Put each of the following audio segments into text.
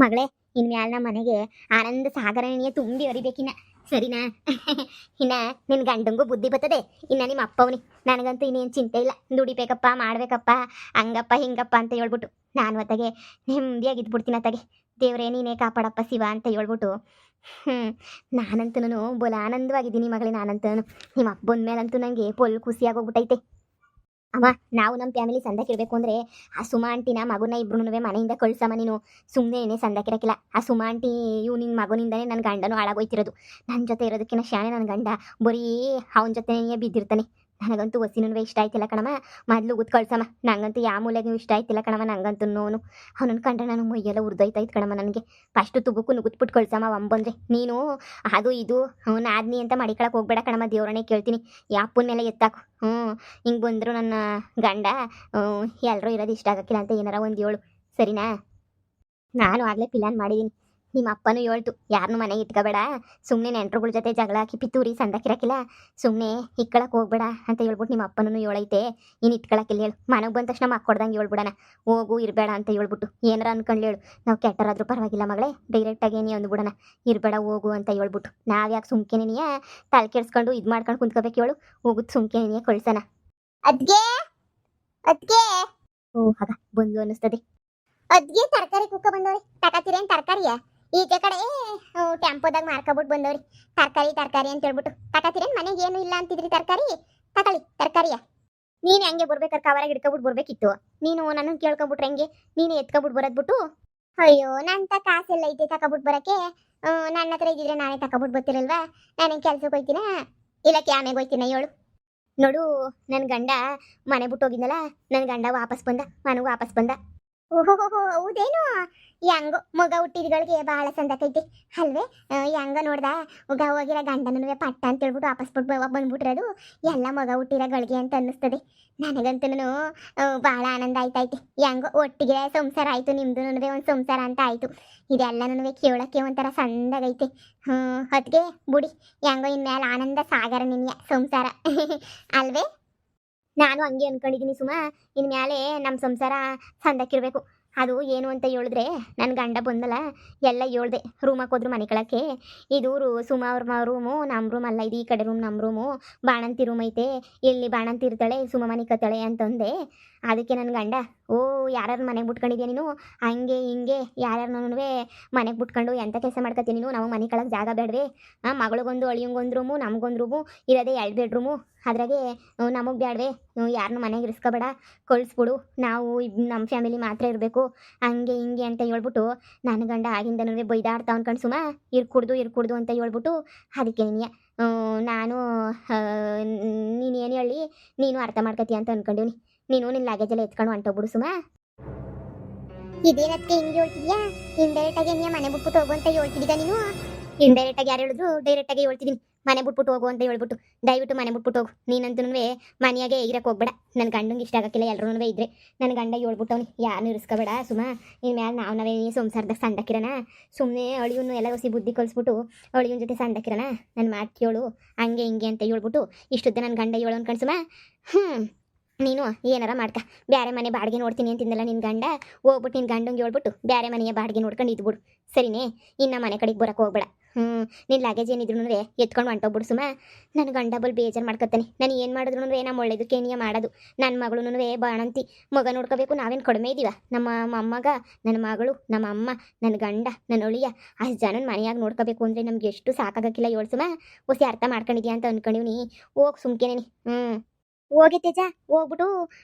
ಮಗಳೇ, ಇನ್ಮ್ಯಾಲ ನಮ್ಮ ಮನೆಗೆ ಆನಂದ ಸಾಗರಣಿಯ ತುಂಬಿ ಹರಿಬೇಕಿನ್ನ, ಸರಿನಾ? ಇನ್ನ ನಿನ್ ಗಂಡಂಗೂ ಬುದ್ಧಿ ಬರ್ತದೆ, ಇನ್ನ ನಿಮ್ಮ ಅಪ್ಪವನಿ. ನನಗಂತೂ ಇನ್ನೇನು ಚಿಂತೆ ಇಲ್ಲ. ದುಡಿಬೇಕಪ್ಪ, ಮಾಡ್ಬೇಕಪ್ಪ, ಹಂಗಪ್ಪ ಹಿಂಗಪ್ಪ ಅಂತ ಹೇಳ್ಬಿಟ್ಟು ನಾನು ಅತ್ತಗೆ ನೆಮ್ಮದಿಯಾಗಿದ್ಬಿಡ್ತೀನಿ. ಅತ್ತಗೆ ದೇವ್ರೇ ನೀನೇ ಕಾಪಾಡಪ್ಪ ಶಿವ ಅಂತ ಹೇಳ್ಬಿಟ್ಟು ನಾನಂತೂ ಬೋಲ ಆನಂದವಾಗಿದ್ದೀನಿ ಮಗಳೇ. ನಾನಂತೂ ನಿಮ್ಮ ಅಪ್ಪ ಬಂದ್ಮೇಲಂತೂ ನನಗೆ ಪೊಲ್ ಖುಷಿಯಾಗೋಗ್ಬಿಟ್ಟೈತೆ. ಅಮ್ಮ, ನಾವು ನಮ್ಮ ಫ್ಯಾಮಿಲಿ ಸಂದಕ್ಕಿರ್ಬೇಕು ಅಂದರೆ ಆ ಸುಮಾ ಆಂಟಿನ ಮಗುನ ಇಬ್ರು ಮನೆಯಿಂದ ಕಳ್ಸಮ್ಮ. ನೀನು ಸುಮ್ಮನೆ ಸಂದಕ್ಕಿರಕ್ಕಿಲ್ಲ. ಆ ಸುಮಾ ಆಂಟಿ ನಿನ್ನ ಮಗನಿಂದನೇ ನನ್ನ ಗಂಡನೂ ಹಾಳಾಗೋಯ್ತಿರೋದು. ನನ್ನ ಜೊತೆ ಇರೋದಕ್ಕಿಂತ ಶಾಣೆ ನನ್ನ ಗಂಡ ಬರೀ ಅವನ ಜೊತೆನೇ ಬಿದ್ದಿರ್ತಾನೆ. ನನಗಂತೂ ಹೊಸಿನೂ ಇಷ್ಟ ಆಯ್ತಿಲ್ಲ ಕಣಮ್ಮ. ಮೊದಲು ಉದ್ ಕಳ್ಸಮ್ಮ. ನಂಗಂತೂ ಯಾವ ಮೂಲೆಗೂ ಇಷ್ಟ ಆಯ್ತಿಲ್ಲ ಕಣಮ್ಮ. ನಂಗಂತೂ ಅವನನ್ನು ಕಂಡ್ರೆ ನನಗೆ ಮೈಯೆಲ್ಲ ಉರ್ದೈತಾಯ್ತು ಕಣಮ್ಮ. ನನಗೆ ಫಸ್ಟು ತುಗುಕ್ಕು ನುಗ್ಗುತ್ಬಿಟ್ಟು ಕಳ್ಸಮ್ಮ ಬಂದ್ರೆ. ನೀನು ಅದು ಇದು ನಾದ್ನಿ ಅಂತ ಮಡಿಕೊಳಕ್ಕೆ ಹೋಗ್ಬೇಡ ಕಣಮ್ಮ. ದೇವ್ರನ್ನೇ ಕೇಳ್ತೀನಿ, ಯಾಪನ ಮೇಲೆ ಎತ್ತಾಕು. ಹಿಂಗೆ ಬಂದರು ನನ್ನ ಗಂಡ ಎಲ್ಲರೂ ಇರೋದು ಇಷ್ಟ ಆಗಕ್ಕಿಲ್ಲ ಅಂತ ಏನಾರ ಒಂದು ಹೇಳು, ಸರಿನಾ? ನಾನು ಆಗಲೇ ಪ್ಲಾನ್ ಮಾಡಿದ್ದೀನಿ. ನಿಮ್ಮ ಅಪ್ಪನೂ ಹೇಳ್ತು, ಯಾರನ್ನೂ ಮನೆಗೆ ಇಟ್ಕೋಬೇಡ, ಸುಮ್ಮನೆ ನೆಂಟ್ರುಗಳ ಜೊತೆ ಜಗಳ ಹಾಕಿ ಪಿತ್ತೂರಿ ಸಂದಕ್ಕಿರಕ್ಕಿಲ್ಲ, ಸುಮ್ಮನೆ ಇಟ್ಕೊಳಕ್ಕೆ ಹೋಗ್ಬೇಡ ಅಂತ ಹೇಳ್ಬಿಟ್ಟು ನಿಮ್ಮ ಅಪ್ಪನೂ ಹೇಳೈತೆ. ಇನ್ನು ಇಟ್ಕೊಳಕ್ಕಿಲ್ಲ ಹೇಳು. ಮನೆಗೆ ಬಂದ ತಕ್ಷಣ ಮಕ್ಕೊಡ್ದಂಗೆ ಹೇಳ್ಬಿಡಣ, ಹೋಗು ಇರಬೇಡ ಅಂತ ಹೇಳ್ಬಿಟ್ಟು. ಏನಾರ ಅನ್ಕೊಂಡು ಹೇಳು, ನಾವು ಕೆಟ್ಟರಾದ್ರೂ ಪರವಾಗಿಲ್ಲ ಮಗಳೇ, ಡೈರೆಕ್ಟಾಗಿ ಏನೇ ಅಂದ್ಬಿಡಣ, ಇರಬೇಡ ಹೋಗು ಅಂತ ಹೇಳ್ಬಿಟ್ಟು. ನಾವ್ಯಾಕೆ ಸುಮ್ಕೆನೆಯೇ ತಲೆ ಕೆಡ್ಸ್ಕೊಂಡು ಇದು ಮಾಡ್ಕೊಂಡು ಕುಂತ್ಕೋಬೇಕು ಹೇಳು? ಹೋಗುದು ಸುಮ್ಕೆನೆಯೇ ಕಳ್ಸೋಣ. ಅದ್ಗೆ ಅದ್ಗೆ ಓ ಹಾಗ ಬಂದು ಅನ್ನಿಸ್ತದೆ. ಅದ್ಗೆ ತರಕಾರಿ ಕುಕ್ಕ ಬಂದವ್ರಿ, ತಗತೀರೇನು ತರಕಾರಿಯ? ಈಚೆ ಕಡೆ ಟೆಂಪೋದಾಗ ಮಾರ್ಕೊಬಿಟ್ಟು ಬಂದವ್ರಿ ತರಕಾರಿ ಅಂತ ಹೇಳ್ಬಿಟ್ಟು. ತಗತೀರೇನು? ಮನೆಗೆ ಏನು ಇಲ್ಲ ಅಂತಿದ್ರಿ, ತರಕಾರಿ ತಗೊಳ್ಳಿ ತರಕಾರಿಯ. ನೀನು ಹೆಂಗೆ ಬರ್ಬೇಕಾರೆ ಕವರಾಗಿ ಹಿಡ್ಕೊಬಿಟ್ಟು ಬರ್ಬೇಕಿತ್ತು. ನೀನು ನನ್ನನ್ನು ಕೇಳ್ಕೊಬಿಟ್ರೆ ಹೆಂಗೆ? ನೀನು ಎತ್ಕೊಬಿಟ್ಟು ಬರೋದ್ಬಿಟ್ಟು. ಅಯ್ಯೋ, ನನ್ನ ಕಾಸೆಲ್ಲ ಐತೆ ತಗೊಬಿಟ್ಟು ಬರೋಕ್ಕೆ. ನನ್ನ ಹತ್ರ ಇದ್ದಿದ್ರೆ ನಾನೇ ತಗೊಬಿಟ್ಟು ಬರ್ತಿರಲ್ವಾ? ನಾನೇನು ಕೆಲ್ಸಕ್ಕೆ ಹೋಯ್ತೀನ, ಇಲ್ಲ ಕ್ಯಾಮೆಗೆ ಹೋಯ್ತೀನ ಹೇಳು? ನೋಡು, ನನ್ನ ಗಂಡ ಮನೆ ಬಿಟ್ಟು ಹೋಗಿದ್ನಲ್ಲ, ನನ್ನ ಗಂಡ ವಾಪಸ್ ಬಂದ, ಮನೆಗೆ ವಾಪಸ್ ಬಂದ. ಓಹೋ, ಹೌದೇನು? ಹೆಂಗೋ ಮಗ ಹುಟ್ಟಿದ್ಗಳಿಗೆ ಭಾಳ ಸಂದಕೈತಿ ಅಲ್ವೇ? ಹೆಂಗ ನೋಡ್ದ ಹೋಗಿರೋ ಗಂಡನೂ ಪಟ್ಟ ಅಂತ ಹೇಳ್ಬಿಟ್ಟು ವಾಪಸ್ ಬಂದ್ಬಿಟ್ರದು ಎಲ್ಲ ಮಗ ಹುಟ್ಟಿರೋ ಗಳಿಗೆ ಅಂತ ಅನ್ನಿಸ್ತದೆ. ನನಗಂತೂ ಭಾಳ ಆನಂದ ಆಯ್ತೈತಿ. ಹೆಂಗೋ ಒಟ್ಟಿಗೆ ಸಂಸಾರ ಆಯಿತು, ನಿಮ್ದು ಒಂದು ಸಂಸಾರ ಅಂತ ಆಯಿತು. ಇದೆಲ್ಲನೂ ಕೇಳೋಕ್ಕೆ ಒಂಥರ ಸಂದಾಗೈತೆ. ಅದಕ್ಕೆ ಬುಡಿ, ಹೆಂಗೋ ಇನ್ಮೇಲೆ ಆನಂದ ಸಾಗರ ನಿನ್ನೆ ಸಂಸಾರ ಅಲ್ವೇ? ನಾನು ಹಂಗೆ ಅನ್ಕೊಂಡಿದ್ದೀನಿ ಸುಮಾ, ಇನ್ಮೇಲೆ ನಮ್ಮ ಸಂಸಾರ ಸಂದಕ್ಕಿರ್ಬೇಕು. ಅದು ಏನು ಅಂತ ಹೇಳಿದ್ರೆ, ನನ್ನ ಗಂಡ ಬಂದಲ್ಲ ಎಲ್ಲ ಹೇಳ್ದೆ. ರೂಮಕ್ಕೆ ಹೋದ್ರು ಮನೆ ಕಳಕ್ಕೆ. ಇದು ಸುಮಾ ಅವ್ರ ರೂಮು, ನಮ್ಮ ರೂಮ್ ಅಲ್ಲ ಇದು, ಈ ಕಡೆ ರೂಮ್ ನಮ್ಮ ರೂಮು, ಬಾಣಂತಿ ರೂಮ್ ಐತೆ, ಇಲ್ಲಿ ಬಾಣಂತಿ ಇರ್ತಾಳೆ, ಸುಮಾ ಮನೆ ಕತ್ತಾಳೆ ಅಂತಂದೆ. ಅದಕ್ಕೆ ನನ್ನ ಗಂಡ, ಓ ಯಾರ್ಯಾರು ಮನೆಗೆ ಬಿಟ್ಕೊಂಡಿದ್ಯಾ ನೀನು, ಹಂಗೆ ಹಿಂಗೆ ಯಾರ್ಯಾರನೂ ಮನೆಗೆ ಬಿಟ್ಕೊಂಡು ಎಂಥ ಕೆಲಸ ಮಾಡ್ಕೊತೀನಿ ನೀನು, ನಾವು ಮನೆ ಕಳಕ್ಕೆ ಜಾಗ ಬೇಡವೆ? ಮಗಳಿಗೊಂದು ಅಳಿಯಂಗೊಂದು ರೂಮು, ನಮಗೊಂದು ರೂಮು ಇರೋದೇ 2 ಬೆಡ್ರೂಮು, ಅದ್ರಾಗೆ ನಮಗೆ ಬೇಡವೆ? ಯಾರನ್ನೂ ಮನೆಗೆ ಇರಿಸ್ಕೋಬೇಡ, ಕಳಿಸ್ಬಿಡು, ನಾವು ನಮ್ಮ ಫ್ಯಾಮಿಲಿ ಮಾತ್ರ ಇರಬೇಕು, ಹಂಗೆ ಹಿಂಗೆ ಅಂತ ಹೇಳ್ಬಿಟ್ಟು ನನ್ನ ಗಂಡ ಆಗಿಂದನೂ ಬೈದಾಡ್ತಾ ಅನ್ಕೊಂಡು ಸುಮಾ ಇರ್ಕುಡ್ದು ಅಂತ ಹೇಳ್ಬಿಟ್ಟು. ಅದಕ್ಕೆ ನಾನು ನೀನೇನು ಹೇಳಿ ನೀನು ಅರ್ಥ ಮಾಡ್ಕೊತೀಯ ಅಂತ ಅನ್ಕೊಂಡಿವ್ನಿ. ನೀನು ನಿನ್ನ ಲ್ಯಾಗೇಜೆಲ್ಲ ಎತ್ಕೊಂಡು ಹೊಂಟೋಗ್ಬಿಡು ಸುಮಾ. ಇದೇನಕ್ಕೆ ಹಿಂಗೆ ಹೇಳ್ತಿದ್ಯಾ? ಇಂಡೈರೆಕ್ಟಾಗಿ ನೀ ಮನೆ ಬಿಟ್ಬಿಟ್ಟು ಹೋಗು ಅಂತ ಹೇಳ್ತಿದ್ದ ನೀನು. ಇಂಡೈರೆಕ್ಟಾಗಿ ಯಾರು ಹೇಳಿದ್ರು? ಡೈರೆಕ್ಟಾಗಿ ಹೇಳ್ತಿದ್ದೀನಿ, ಮನೆ ಬಿಟ್ಬಿಟ್ಟು ಹೋಗು ಅಂತ ಹೇಳ್ಬಿಟ್ಟು. ದಯವಿಟ್ಟು ಮನೆ ಬಿಟ್ಬಿಟ್ಟು ಹೋಗು. ನೀನಂತೂ ಮನೆಯಾಗೆ ಇರಕ್ಕೆ ಹೋಗ್ಬೇಡ. ನನ್ನ ಗಂಡಂಗೆ ಇಷ್ಟ ಆಗಕ್ಕಿಲ್ಲ, ಎಲ್ಲರೂ ಇದ್ರೆ. ನನ್ನ ಗಂಡ ಹೇಳ್ಬಿಟ್ಟವ್ನು, ಯಾರನ್ನೂ ಇರಿಸ್ಕೋಬೇಡ ಸುಮಾ, ಇನ್ಮೇಲೆ ನಾವೇ ಸಂಸಾರದಾಗ ಸಂಡಕ್ಕಿರೋಣ. ಸುಮ್ಮನೆ ಅಳಿಯನ್ನು ಎಲ್ಲ ಹೊಸಿ ಬುದ್ಧಿ ಕಲಿಸ್ಬಿಟ್ಟು ಅಳಿಯನ ಜೊತೆ ಸಂಡಕ್ಕಿರೋಣ. ನನ್ನ ಮಾತು ಕೇಳು, ಹಂಗೆ ಹಿಂಗೆ ಅಂತ ಹೇಳ್ಬಿಟ್ಟು ಇಷ್ಟುದ್ದ ನನ್ನ ಗಂಡ ಹೇಳು ಅನ್ಕೊಂಡು ಸುಮಾ. ನೀನು ಏನಾರ ಮಾಡ್ಕ, ಬೇರೆ ಮನೆ ಬಾಡಿಗೆ ನೋಡ್ತೀನಿ ಅಂತಿದ್ದಲ್ಲ ನಿನ್ನ ಗಂಡ, ಹೋಗ್ಬಿಟ್ಟು ನಿನ್ನ ಗಂಡಂಗೆ ಹೇಳ್ಬಿಟ್ಟು ಬೇರೆ ಮನೆಯ ಬಾಡಿಗೆ ನೋಡ್ಕೊಂಡು ಇದ್ಬಿಡು, ಸರಿನೇ? ಇನ್ನು ಮನೆ ಕಡೆಗೆ ಬರೋಕ್ಕೆ ಹೋಗ್ಬೇಡ. ನಿನ್ನ ಲ್ಯಾಗೇಜ್ ಏನಿದ್ರು ಎತ್ಕೊಂಡು ಹೊಂಟೋಗ್ಬಿಡು ಸುಮಾ. ನನ್ನ ಗಂಡ ಬಲ್ ಬೇಜಾರು ಮಾಡ್ಕೊತಾನೆ. ನಾನು ಏನು ಮಾಡಿದ್ರು ನಮ್ಮ ಒಳ್ಳೇದಕ್ಕೆ ಏನಿಯ ಮಾಡೋದು. ನನ್ನ ಮಗಳು ಬಾಣಂತಿ ಮಗ ನೋಡ್ಕೋಬೇಕು, ನಾವೇನು ಕಡಿಮೆ ಇದ್ದೀವ? ನಮ್ಮ ಮೊಮ್ಮಗ, ನನ್ನ ಮಗಳು, ನಮ್ಮ ಅಮ್ಮ, ನನ್ನ ಗಂಡ, ನನ್ನ ಒಳಿಯ, ಅಷ್ಟು ಜನನ ಮನೆಯಾಗಿ ನೋಡ್ಕೋಬೇಕು ಅಂದರೆ ನಮ್ಗೆ ಎಷ್ಟು ಸಾಕಾಗಕ್ಕಿಲ್ಲ ಹೇಳು ಸುಮಾ. ಹೊಸಿ ಅರ್ಥ ಮಾಡ್ಕೊಂಡಿದ್ಯಾ ಅಂತ ಅಂದ್ಕೊಂಡಿವ್ನಿ. ಹೋಗಿ ಸುಮ್ಕೇನೆ. ಹೋಗಿ ತೇಜ, ಹೋಗ್ಬಿಟ್ಟು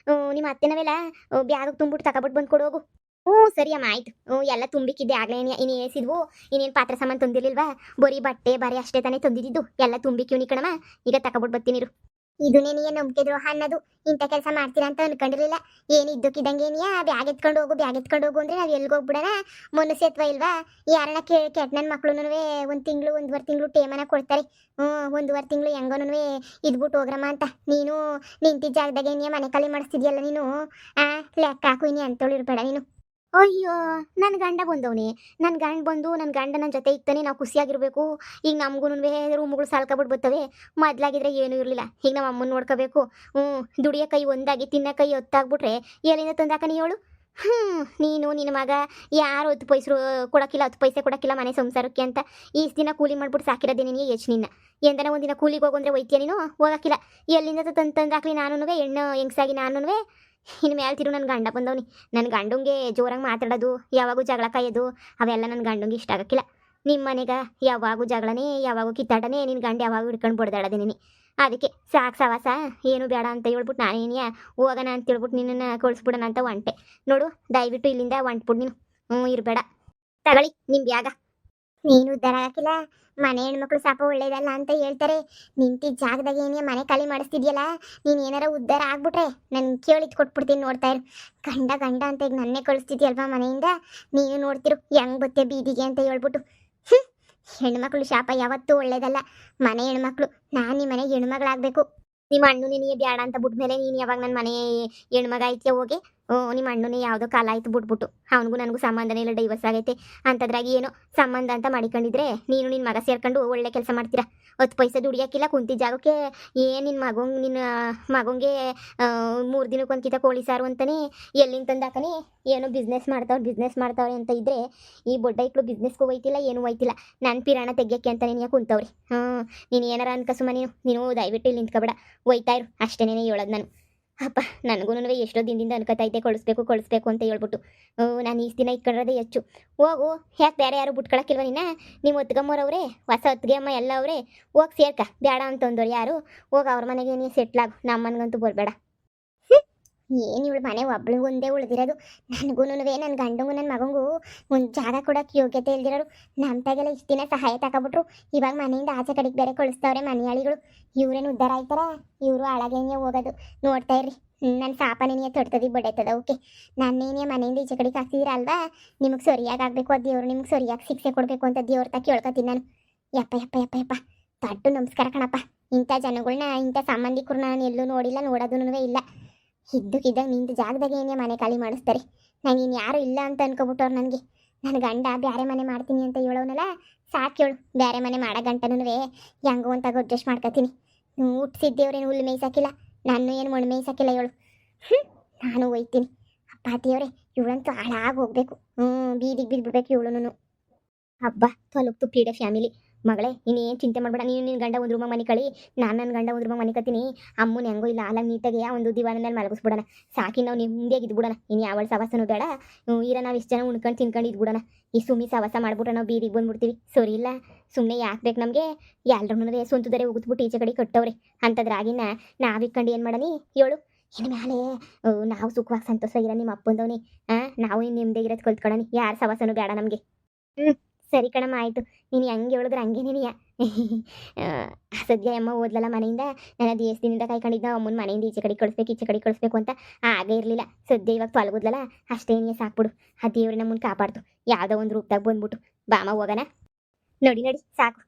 ನಿಮ್ಮ ಅತ್ತೆನವೆಲ್ಲ ಬ್ಯಾಗ್ ತುಂಬಿಟ್ಟು ತಗೊಬಿಟ್ಟು ಬಂದು ಕೊಡೋಗು. ಸರಿ ಅಮ್ಮ, ಆಯ್ತು. ಎಲ್ಲ ತುಂಬಿಕ್ಕಿದ್ದೆ ಆಗಲೇ. ಇನ್ನು ಏಸಿದ್ವು, ಇನ್ನೇನು ಪಾತ್ರೆ ಸಾಮಾನು ತಂದಿರ್ಲಿಲ್ವಾ? ಬರೀ ಬಟ್ಟೆ ಬರೀ ಅಷ್ಟೇ ತಾನೇ ತಂದಿದ್ದು, ಎಲ್ಲ ತುಂಬಿಕ್ಕಿವ್ನಿ ಕಣಮ್ಮ. ಈಗ ತಗೊಬಿಟ್ಟು ಬರ್ತೀನಿರು. ಇದನ್ನೇ ನೀನು ನಂಬಿಕೆದ್ರು ಅನ್ನೋದು, ಇಂಥ ಕೆಲಸ ಮಾಡ್ತೀರಾ ಅಂತ ಅನ್ಕೊಂಡಿರ್ಲಿಲ್ಲ. ಏನು ಇದ್ದಕ್ಕಿದ್ದಂಗೆ ಏನಿಯಾ ಬ್ಯಾಗ್ ಎತ್ಕೊಂಡು ಹೋಗು ಅಂದರೆ ನಾವು ಎಲ್ಲಿಗೆ ಹೋಗ್ಬಿಡೋಣ? ಮನುಷ್ಯತ್ವ ಇಲ್ವಾ? ಯಾರನ್ನ ಕೆಟ್ಟ ನನ್ನ ಮಕ್ಳು ಒಂದು ತಿಂಗಳು 1.5 ತಿಂಗಳು ಟೇಮನ ಕೊಡ್ತಾರೆ. 1.5 ತಿಂಗಳು ಹೆಂಗೋನು ಇದ್ಬಿಟ್ಟು ಹೋಗ್ರಮ್ಮ ಅಂತ. ನೀನು ನಿಂತಿದ್ದ ಜಾಗದಾಗ ಏನಿಯಾ ಮನೆ ಖಾಲಿ ಮಾಡಿಸ್ತಿದ್ಯಲ್ಲ ನೀನು. ಲೆಕ್ಕ ಹಾಕು, ಇನಿ ಅಂತೇಳಿ ಇರಬೇಡ ನೀನು. ಅಯ್ಯೋ, ನನ್ನ ಗಂಡ ಬಂದವನೇ, ನನ್ನ ಗಂಡ ಬಂದು ನನ್ನ ಗಂಡ ನನ್ನ ಜೊತೆ ಇರ್ತಾನೆ, ನಾವು ಖುಷಿಯಾಗಿರ್ಬೇಕು. ಈಗ ನಮಗೂ ರೂಮ್ಗಳು ಸಾಲ್ಕೊಬಿಟ್ಟು ಬರ್ತವೆ. ಮೊದಲಾಗಿದ್ರೆ ಏನೂ ಇರಲಿಲ್ಲ. ಈಗ ನಮ್ಮ ಅಮ್ಮನ ನೋಡ್ಕೋಬೇಕು. ದುಡಿಯೋ ಕೈ ಒಂದಾಗಿ ತಿನ್ನೋ ಕೈ ಹೊತ್ತಾಗ್ಬಿಟ್ರೆ ಎಲ್ಲಿಂದ ತಂದಾಕ ನೀ ಹೇಳು? ನೀನು ನಿನ್ನ ಮಗ ಯಾರು 10 ಪೈಸರು ಕೊಡಕ್ಕಿಲ್ಲ, 10 ಪೈಸೆ ಕೊಡಕ್ಕಿಲ್ಲ ಮನೆ ಸಂಸಾರಕ್ಕೆ ಅಂತ ಈಸ್ ದಿನ ಕೂಲಿ ಮಾಡ್ಬಿಟ್ಟು ಸಾಕಿರೋದೇ ನಿನಗೆ ಹೆಚ್ಚು ನಿನ್ನ. ಎಂದನ ಒಂದಿನ ಕೂಲಿಗೆ ಹೋಗಂದ್ರೆ ಒಯ್ತೀಯ ನೀನು? ಹೋಗಕ್ಕಿಲ್ಲ. ಎಲ್ಲಿಂದ ತಂದಾಕ್ಲಿ ನಾನು ಹೆಣ್ಣು ಹೆಂಗ್ಸಾಗಿ ನಾನು ಇನ್ನು ಮೇಲೆ ತಿರು ನನ್ನ ಗಂಡ ಬಂದವನಿ. ನನ್ನ ಗಂಡಂಗೆ ಜೋರಾಗಿ ಮಾತಾಡೋದು, ಯಾವಾಗೂ ಜಗಳ ಕಾಯೋದು ಅವೆಲ್ಲ ನನ್ನ ಗಂಡಂಗೆ ಇಷ್ಟ ಆಗಕ್ಕಿಲ್ಲ. ನಿಮ್ಮ ಮನೆಗೆ ಯಾವಾಗೂ ಜಗಳನೇ, ಯಾವಾಗೂ ಕಿತ್ತಾಟನೇ, ನಿನ್ನ ಗಂಡ ಯಾವಾಗೂ ಹಿಡ್ಕೊಂಡು ಬಡ್ದಾಡೋದೆ ನೀನು. ಅದಕ್ಕೆ ಸಾಕು ಸವಾಸ ಏನು ಬೇಡ ಅಂತ ಹೇಳ್ಬಿಟ್ಟು ನಾನೇನಿಯ ಹೋಗೋಣ ಅಂತ ಹೇಳ್ಬಿಟ್ಟು ನಿನ್ನನ್ನು ಕಳಿಸ್ಬಿಡೋಣ ಅಂತ ಹೊಂಟೆ ನೋಡು. ದಯವಿಟ್ಟು ಇಲ್ಲಿಂದ ಹೊಂಟ್ಬಿಡು ನೀನು. ಇರಬೇಡ. ತಗೊಳ್ಳಿ ನಿಮ್ಮ ಬ್ಯಾಗ. ನೀನು ಉದ್ಧಾರ ಹಾಕಿಲ್ಲ, ಮನೆ ಹೆಣ್ಮಕ್ಳು ಸಾಪ ಒಳ್ಳೇದಲ್ಲ ಅಂತ ಹೇಳ್ತಾರೆ. ನಿಂತಿದ್ದ ಜಾಗದಾಗ ಏನೇ ಮನೆ ಖಾಲಿ ಮಾಡಿಸ್ತಿದ್ಯಲ್ಲ, ನೀನು ಏನಾರ ಉದ್ಧಾರ ಆಗ್ಬಿಟ್ರೆ ನಾನು ಕೇಳಿದ್ ಕೊಟ್ಬಿಡ್ತೀನಿ. ನೋಡ್ತಾ ಇರು. ಗಂಡ ಗಂಡ ಅಂತ ಈಗ ನನ್ನೇ ಕಳಿಸ್ತಿದ್ಯಲ್ವಾ ಮನೆಯಿಂದ, ನೀನು ನೋಡ್ತಿರು ಹೆಂಗ್ ಬತ್ತೆ ಬೀದಿಗೆ ಅಂತ ಹೇಳ್ಬಿಟ್ಟು. ಹೆಣ್ಮಕ್ಳು ಶಾಪ ಯಾವತ್ತೂ ಒಳ್ಳೇದಲ್ಲ. ಮನೆ ಹೆಣ್ಮಕ್ಳು, ನಾನು ನಿಮ್ಮ ಮನೆಗೆ ಹೆಣ್ಮಗಳಾಗಬೇಕು. ನಿಮ್ಮ ಅಣ್ಣು ನಿನಗೆ ಬೇಡ ಅಂತ ಬಿಟ್ಮೇಲೆ ನೀನು ಯಾವಾಗ ನನ್ನ ಮನೆ ಹೆಣ್ಮಗ ಐತಿಯ ಹೋಗಿ? ನಿಮ್ಮ ಅಣ್ಣನೇ ಯಾವುದೋ ಕಾಲ ಆಯ್ತು ಬಿಟ್ಬಿಟ್ಟು, ಅವನಿಗೂ ನನಗೂ ಸಂಬಂಧನೇ ಇಲ್ಲ, ಡೈವರ್ಸ್ ಆಗೈತೆ ಅಂತದ್ರಾಗಿ ಏನೋ ಸಂಬಂಧ ಅಂತ ಮಾಡಿಕೊಂಡಿದ್ರೆ ನೀನು ನಿನ್ನ ಮಗ ಸೇರ್ಕೊಂಡು ಒಳ್ಳೆ ಕೆಲಸ ಮಾಡ್ತೀರಾ. 10 ಪೈಸೆ ದುಡಿಯೋಕ್ಕಿಲ್ಲ, ಕುಂತಿದ್ದ ಜಾಗಕ್ಕೆ ಏನು ನಿನ್ನ ಮಗಂಗೆ 3 ದಿನಕ್ಕೊಂದ್ಕಿತ ಕೋಳಿ ಸಾರು ಅಂತಾನೆ ಎಲ್ಲಿಂದ ತಂದಾಕನೆ ಏನೋ ಬಿಸ್ನೆಸ್ ಮಾಡ್ತಾವ್ರೆ ಅಂತ ಇದ್ರೆ ಈ ಬೊಡ್ಡ ಬಿಸ್ನೆಸ್ಗೂ ಹೋಯ್ತಿಲ್ಲ, ಏನೂ ಹೋಯ್ತಿಲ್ಲ. ನನ್ನ ಪಿರಾಣ ತೆಗಿಯೋಕ್ಕೆ ಅಂತ ನೀನು ಕುಂತವ್ರಿ. ನೀನು ಏನಾರ ಅನ್ಕಸುಮ, ನೀನು ದಯವಿಟ್ಟು ಇಲ್ಲಿ ನಿಂತ್ಕೊಬೇಡ, ಹೋಯ್ತಾ ಇರು ಅಷ್ಟೇನೇ ಹೇಳೋದು ನಾನು. ಅಪ್ಪ ನನಗೂ ಎಷ್ಟೋ ದಿನದಿಂದ ಅನ್ಕೋತೈತೆ ಕಳಿಸ್ಬೇಕು ಅಂತ ಹೇಳ್ಬಿಟ್ಟು. ನಾನು ಈ ದಿನ ಇಟ್ಕೊಂಡ್ರದೇ ಹೆಚ್ಚು. ಹೋಗು, ಯಾಕೆ ಬೇರೆ ಯಾರು ಬಿಟ್ಕೊಳಕ್ಕಿಲ್ವ ನಿನ್ನ? ನಿಮ್ಮ ಒತ್ಗಮ್ಮವ್ರವ್ರೆ, ಹೊಸ ಒತ್ತಿಗೆ ಅಮ್ಮ ಎಲ್ಲ ಅವರೇ, ಹೋಗಿ ಸೇರ್ಕ. ಬೇಡ ಅಂತಂದವ್ರು ಯಾರು? ಹೋಗಿ ಅವ್ರ ಮನೆಗೆ ನೀನು ಸೆಟ್ಲಾಗು, ನಮ್ಮನ್ಗಂತೂ ಬರಬೇಡ. ಏನು ಇವಳು ಮನೆ ಒಬ್ಳಿಗೆ ಒಂದೇ ಉಳಿದಿರೋದು. ನನಗೂ ನನ್ನ ಗಂಡಂಗೂ ನನ್ನ ಮಗಂಗೂ ಒಂದು ಜಾಗ ಕೊಡೋಕೆ ಯೋಗ್ಯತೆ ಇಲ್ದಿರೋರು. ನಮ್ಮ ತಾಗೆಲ್ಲ ಇಷ್ಟು ದಿನ ಸಹಾಯ ತಗೊಬಿಟ್ರು, ಇವಾಗ ಮನೆಯಿಂದ ಆಚೆ ಕಡೆಗೆ ಬೇರೆ ಕಳಿಸ್ತವ್ರೆ ಮನೆಯಾಳಿಗಳು. ಇವ್ರೇನು ಉದ್ಧಾರ ಆಯ್ತಾರ? ಇವರು ಹಾಳಾಗೇನೆ ಹೋಗೋದು. ನೋಡ್ತಾ ಇರ್ರಿ, ನನ್ನ ಸಾಪ ನೆನೆಯ ತೊಡ್ತದಿ ಬಡೈತದ. ಓಕೆ, ನಾನೇನೇ ಮನೆಯಿಂದ ಈಚೆ ಕಡೆಗೆ ಹಾಕ್ತಿದ್ದೀರ ಅಲ್ವಾ? ನಿಮಗೆ ಸರಿಯಾಗಿ ಆಗಬೇಕು, ಅದು ದೇವ್ರು ನಿಮ್ಗೆ ಸರಿಯಾಗಿ ಶಿಕ್ಷೆ ಕೊಡಬೇಕು ಅಂತ ದೇವ್ರ ತ ಕೇಳ್ಕೊತೀನಿ ನಾನು. ಯಪ್ಪ ಯಪ್ಪ ಯಪ್ಪ ಯಪ್ಪ, ದೊಡ್ಡ ನಮಸ್ಕಾರ ಕಣಪ್ಪ. ಇಂಥ ಜನಗಳನ್ನ, ಇಂಥ ಸಂಬಂಧಿಕರು ನಾನು ಎಲ್ಲೂ ನೋಡಿಲ್ಲ, ನೋಡೋದೂ ಇಲ್ಲ. ಇದ್ದಕ್ಕಿದ್ದಾಗ ನಿಂತು ಜಾಗದಾಗ ಏನೇ ಮನೆ ಖಾಲಿ ಮಾಡಿಸ್ತಾರೆ. ನಂಗೆ ಇನ್ನು ಯಾರು ಇಲ್ಲ ಅಂತ ಅನ್ಕೊಬಿಟ್ಟವ್ರು. ನನಗೆ ನನ್ನ ಗಂಡ ಬೇರೆ ಮನೆ ಮಾಡ್ತೀನಿ ಅಂತ ಹೇಳೋನಲ್ಲ, ಸಾಕು ಹೇಳು. ಬೇರೆ ಮನೆ ಮಾಡೋ ಗಂಟನೂ ಹೆಂಗೋ ಅಂತ ಅಡ್ಜಸ್ಟ್ ಮಾಡ್ಕೊತೀನಿ. ಹುಟ್ಟಿಸಿದ್ದೇವ್ರೇನು ಹುಲ್ಲು ಮೇಯ್ಸಾಕಿಲ್ಲ, ನಾನು ಏನು ಮಣ್ಣು ಮೇಯ್ಸಾಕಿಲ್ಲ ಹೇಳು. ನಾನು ಹೋಯ್ತೀನಿ. ಅಪ್ಪ ದೇವ್ರೆ, ಇವಳಂತೂ ಹಾಳಾಗಿ ಹೋಗ್ಬೇಕು. ಬೀದಿಗೆ ಬಿದ್ದುಬಿಡ್ಬೇಕು ಇವಳು. ಹಬ್ಬ ತೊಲಗ್ತು ಪೀಡೆ ಫ್ಯಾಮಿಲಿ. ಮಗಳೇ, ಇನ್ನೇನು ಚಿಂತೆ ಮಾಡಬೇಡ. ನೀನು ನಿನ್ನ ಗಂಡ ಒಂದು ರೂಮಾಗ ಮನೆ ಕಳಿ, ನಾನು ನನ್ನ ಗಂಡ ಒಂದು ರೂಮಾಗ ಮನೆ ಕತ್ತೀನಿ. ಅಮ್ಮನ ಹೆಂಗೋ ಇಲ್ಲ ಅಲ್ಲ ನೀಟಾಗಿ ಒಂದು ದಿವಾನ ಮೇಲೆ ಮಲಗಿಸ್ಬಿಡೋಣ. ಸಾಕಿ ನಾವು ನೆಮ್ಮದಿಯಾಗಿ ಇದ್ಬಿಡೋಣ. ಇನ್ನು ಯಾವಳ ಸವಾಸನೂ ಬೇಡ. ಈಗ ನಾವು ಇಷ್ಟು ಜನ ಉಣ್ಕೊಂಡು ತಿನ್ಕೊಂಡು ಇದ್ಬಿಡೋಣ. ಈ ಸುಮ್ಮಿ ಸವಾಸ ಮಾಡ್ಬಿಟ್ರೆ ನಾವು ಬೀದಿಗೆ ಬಂದ್ಬಿಡ್ತೀವಿ. ಸರಿ ಇಲ್ಲ, ಸುಮ್ಮನೆ ಯಾಕೆ ಬೇಕು ನಮಗೆ? ಎಲ್ಲರೂ ಸ್ವಂತದರೆ ಉಗಿದ್ಬಿಟ್ಟು ಈಚೆ ಕಡೆ ಕಟ್ಟವ್ರೆ. ಅಂಥದ್ರಾಗಿನ ನಾವಿಕ್ಕೊಂಡು ಏನು ಮಾಡೋಣ ಹೇಳು? ಇನ್ನು ಮೇಲೆ ನಾವು ಸುಖವಾಗಿ ಸಂತೋಷ ಇರೋ ನಿಮ್ಮ ಅಪ್ಪಂದವನಿ. ನಾವು ಇನ್ನು ನೆಮ್ಮದಿಯಾಗಿರೋದು ಕಲ್ತ್ಕೊಳ್ಳೋಣ. ಯಾರು ಸವಾಸನೂ ಬೇಡ ನಮಗೆ. ಸರಿ ಕಣಮ್ಮ, ಆಯಿತು. ನೀನು ಹೆಂಗೆ ಹೇಳಿದ್ರೆ ಹಂಗೆ ನೀನಿಯ. ಸದ್ಯ ಅಮ್ಮ ಓದ್ಲಲ್ಲ ಮನೆಯಿಂದ. ನಾನು ಅದು ಎಷ್ಟು ದಿನದಿಂದ ಕಾಯ್ಕೊಂಡಿದ್ದ ಅಮ್ಮನ ಮನೆಯಿಂದ ಈಚೆ ಕಡೆ ಕಳಿಸ್ಬೇಕು ಅಂತ. ಆಗೇ ಇರಲಿಲ್ಲ. ಸದ್ಯ ಇವಾಗ ತೊಲಗುದ್ಲಲ್ಲ, ಅಷ್ಟೇನೇ ಸಾಕ್ಬಿಡು. ಆ ದೇವ್ರೆ ನಮ್ಮನ್ನು ಕಾಪಾಡ್ತು. ಯಾವುದೋ ಒಂದು ರೂಪದಾಗ ಬಂದ್ಬಿಟ್ಟು. ಬಾಮ ಹೋಗೋಣ. ನೋಡಿ ಸಾಕು.